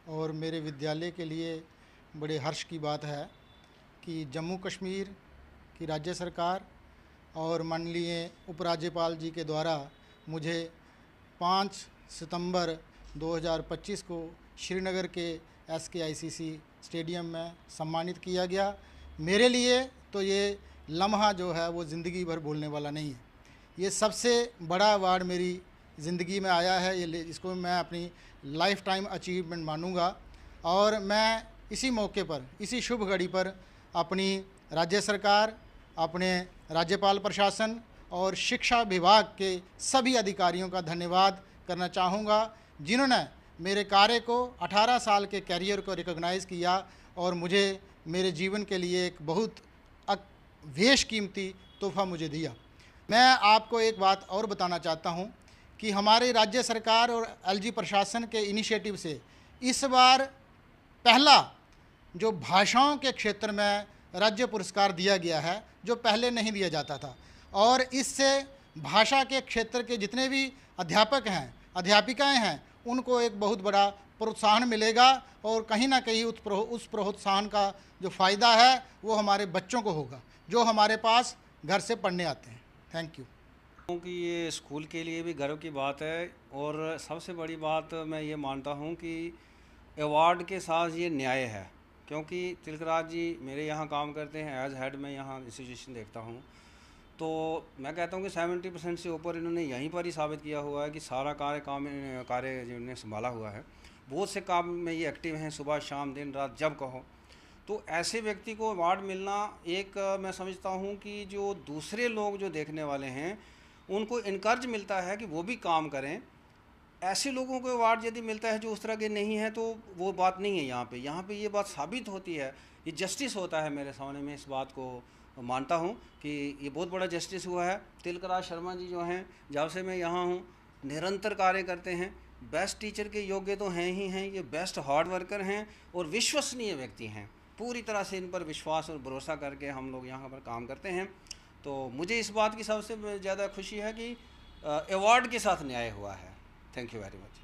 और मेरे विद्यालय के लिए बड़े हर्ष की बात है कि जम्मू कश्मीर की राज्य सरकार और माननीय उपराज्यपाल जी के द्वारा मुझे 5 सितंबर 2025 को श्रीनगर के SKICC स्टेडियम में सम्मानित किया गया। मेरे लिए तो ये लम्हा जो है वो ज़िंदगी भर भूलने वाला नहीं है। ये सबसे बड़ा अवार्ड मेरी ज़िंदगी में आया है। इसको मैं अपनी लाइफ टाइम अचीवमेंट मानूंगा और मैं इसी मौके पर, इसी शुभ घड़ी पर अपनी राज्य सरकार, अपने राज्यपाल प्रशासन और शिक्षा विभाग के सभी अधिकारियों का धन्यवाद करना चाहूँगा, जिन्होंने मेरे कार्य को 18 साल के कैरियर को रिकॉग्नाइज़ किया और मुझे मेरे जीवन के लिए एक बहुत बेशकीमती तोहफ़ा मुझे दिया। मैं आपको एक बात और बताना चाहता हूँ कि हमारे राज्य सरकार और LG प्रशासन के इनिशिएटिव से इस बार पहला जो भाषाओं के क्षेत्र में राज्य पुरस्कार दिया गया है, जो पहले नहीं दिया जाता था, और इससे भाषा के क्षेत्र के जितने भी अध्यापक हैं, अध्यापिकाएं हैं, उनको एक बहुत बड़ा प्रोत्साहन मिलेगा और कहीं ना कहीं उस प्रोत्साहन का जो फ़ायदा है वो हमारे बच्चों को होगा जो हमारे पास घर से पढ़ने आते हैं। Thank you. क्योंकि ये स्कूल के लिए भी गर्व की बात है और सबसे बड़ी बात मैं ये मानता हूँ कि अवार्ड के साथ ये न्याय है, क्योंकि तिलकराज जी मेरे यहाँ काम करते हैं एज हेड। मैं यहाँ इंस्टीट्यूशन देखता हूँ तो मैं कहता हूँ कि 70% से ऊपर इन्होंने यहीं पर ही साबित किया हुआ है कि सारा कार्य जिन्होंने संभाला हुआ है। बहुत से काम में ये एक्टिव हैं, सुबह शाम दिन रात जब कहो। तो ऐसे व्यक्ति को अवार्ड मिलना एक मैं समझता हूँ कि जो दूसरे लोग जो देखने वाले हैं उनको इनकरेज मिलता है कि वो भी काम करें। ऐसे लोगों को अवार्ड यदि मिलता है जो उस तरह के नहीं है तो वो बात नहीं है। यहाँ पे ये बात साबित होती है, ये जस्टिस होता है। मेरे सामने में इस बात को मानता हूँ कि ये बहुत बड़ा जस्टिस हुआ है। तिलकराज शर्मा जी जो हैं, जब से मैं यहाँ हूँ निरंतर कार्य करते हैं। बेस्ट टीचर के योग्य तो हैं ही हैं, ये बेस्ट हार्ड वर्कर हैं और विश्वसनीय व्यक्ति हैं। पूरी तरह से इन पर विश्वास और भरोसा करके हम लोग यहाँ पर काम करते हैं। तो मुझे इस बात की सबसे ज़्यादा खुशी है कि अवार्ड के साथ न्याय हुआ है। Thank you very much.